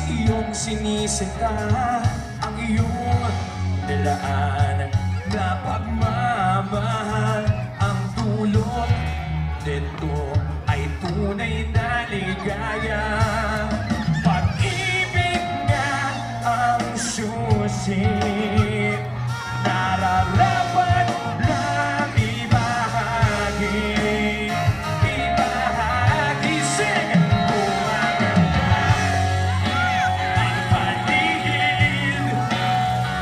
iyong sinisinta, ang iyong nilaan na pagmamahal. Ang dulot nito ay tunay na ligaya. Pag-ibig nga ang susi, nararapat lang ibahagi. Ibahagi sa'yo kung ang ganda ang paligid.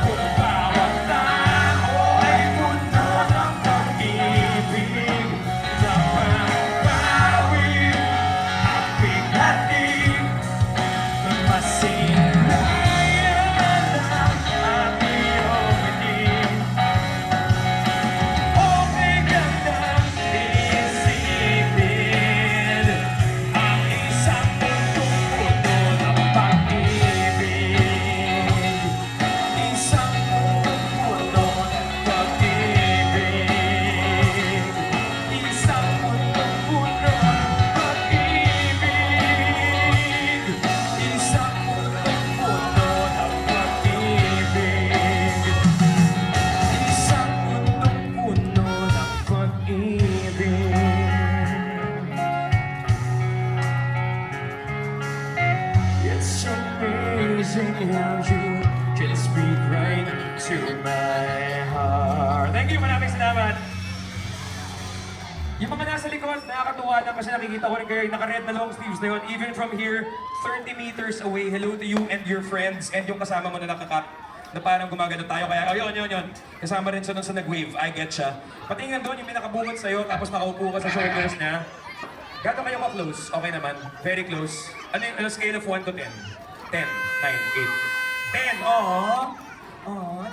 Kung bawat tao ay puno ng pag-ibig na pagbawi at biglating masilayan ang iyong hiling. Okay gandang isipin ang isang mundong puno ng pag-ibig. Isang mundong puno ng pag-ibig. Isang mundong puno ng pag-ibig. Isang mundong puno ng pag-ibig. Isang mundong puno ng pag-ibig. It's amazing how you can speak right to my heart. Thank you, maraming salamat. Yung mga nasa likod, nakakatuwa lang kasi nakikita ko rin kayo yung naka-red na long sleeves na yun. Even from here, 30 meters away, hello to you and your friends and yung kasama mo na nakakap na parang gumagano tayo. Kaya, oh, yun. Kasama rin siya nun sa nag-wave. I get siya. Patingin doon yung may nakabungot sa'yo, tapos nakaupo ka sa shoulders niya. Gato kayo ka-close? Okay naman. Very close. Ano yung scale of 1 to 10? 10, 9, 8. 10, oh,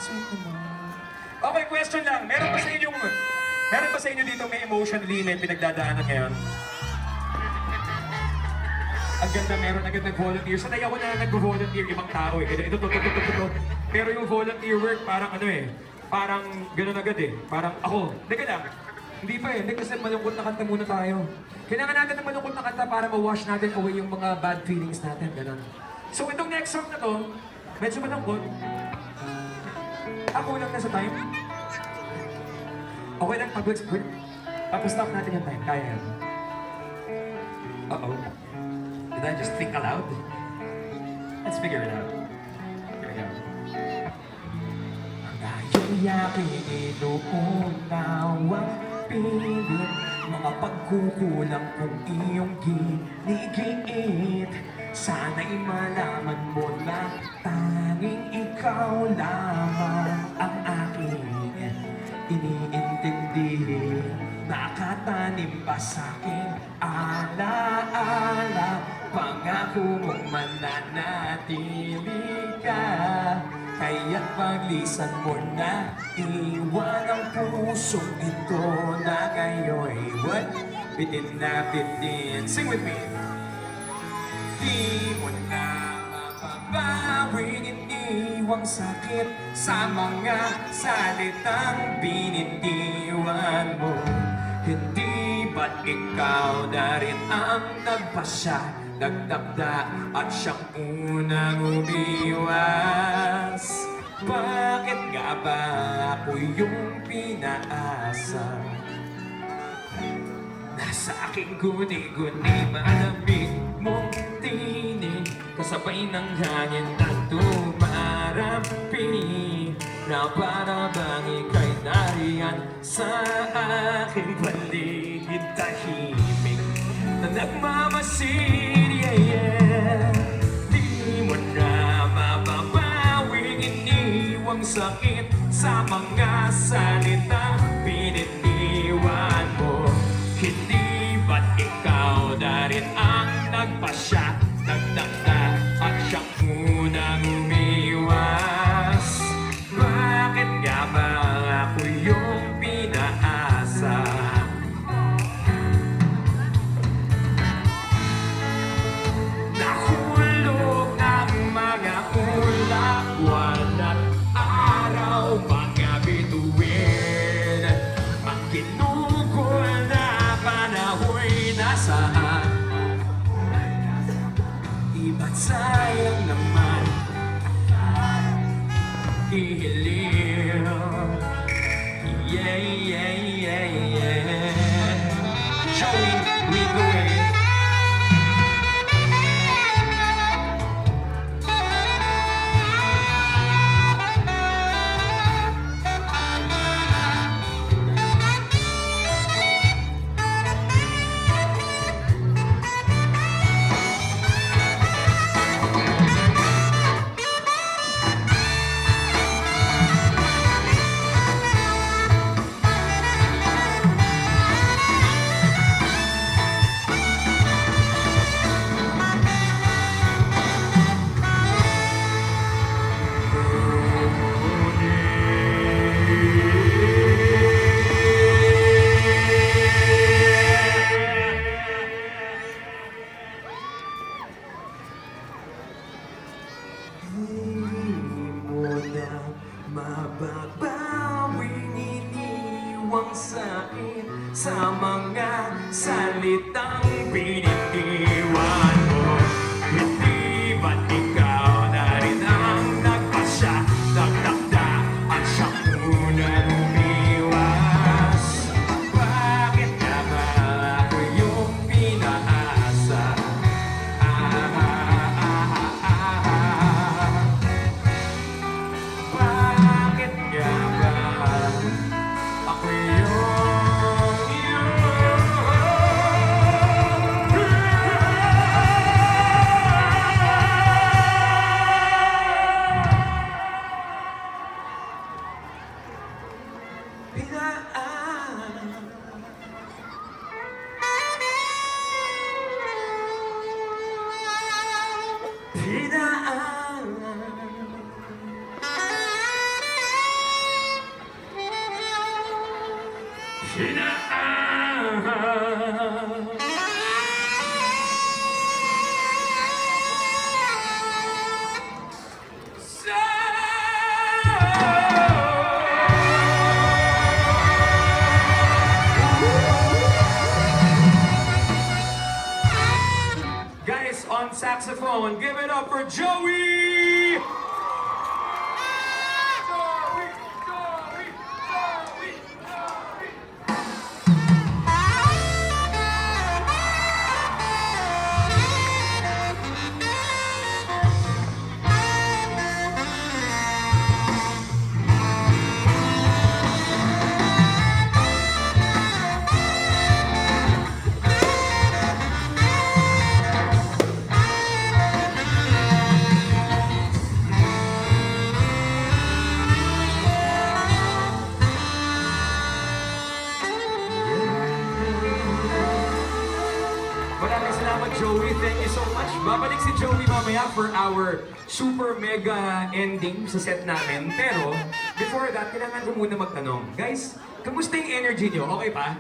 sweet naman. Okay, question lang. Meron ba sa inyo dito may emotionally may pinagdadaanan ngayon? Ang ganda, meron agad nag-volunteer. Sanay ako na nag-volunteer ibang tao eh. Ito. Pero yung volunteer work parang parang gano'n agad eh. Parang ako. Teka lang. Hindi pa eh. Hindi kasi malungkot na kanta muna tayo. Kailangan natin ng malungkot na kanta para ma-wash natin away yung mga bad feelings natin. Gano'n. So itong next song na to, medyo malungkot. Ako lang na sa time. Okay lang pag-words. Stop natin yung time. Kaya yan. Uh-oh. Did I just think aloud? Let's figure it out. Here we go. Ang yaking inuunawang pilit, mga pagkukulang kong iyong ginigiit. Sana'y malaman mo na tanging ikaw lamang ang aking iniintindi. Nakatanim pa sa'king alaala, pangako mong mananatili ka. Kaya't paglisan mo na iwan ang pusong ito na ngayon'y bitin na bitin. Sing with me! Di mo na mapapawing iniwang sakit sa mga salitang binitiwan mo. Hindi ba't ikaw na rin ang nagpasya, nagdakda at siyang unang umiwas? Bakit nga ba ako yung pinaasa? Nasa aking guni-guni malamig mong tinig, kasabay ng hangin na tumarampi, na para bang ika'y nariyan sa aking paligid, tahimik na nagmamasid, yeah. Di mo na mababawing iniwang sakit sa mga salita pinitiwan mo. Hindi ba't ikaw na rin ang nagpasya, nagdakda at siyang unang umiwas? Bakit nga ba ako yung pinaasa? Nahulog ng mga ulap, buwan at araw, mga bituin lang naman ihilil. Yeah, yeah, yeah, yeah. Joey, lead the way. Mababawing iniwang sa'kin sa mga salitang binitiwan mo. Hindi ba't ikaw na rin ang nagpasya, nagtakda at siyang unang umiwas? Bakit nga ba ako yung pinaasa? Bakit nga ba ako Guys, on saxophone, give it up for Joey! Maraming salamat, Joey. Thank you so much. Babalik si Joey mamaya for our super mega ending sa set namin. Pero, before that, kailangan ko muna magtanong. Guys, kamusta yung energy nyo? Okay pa?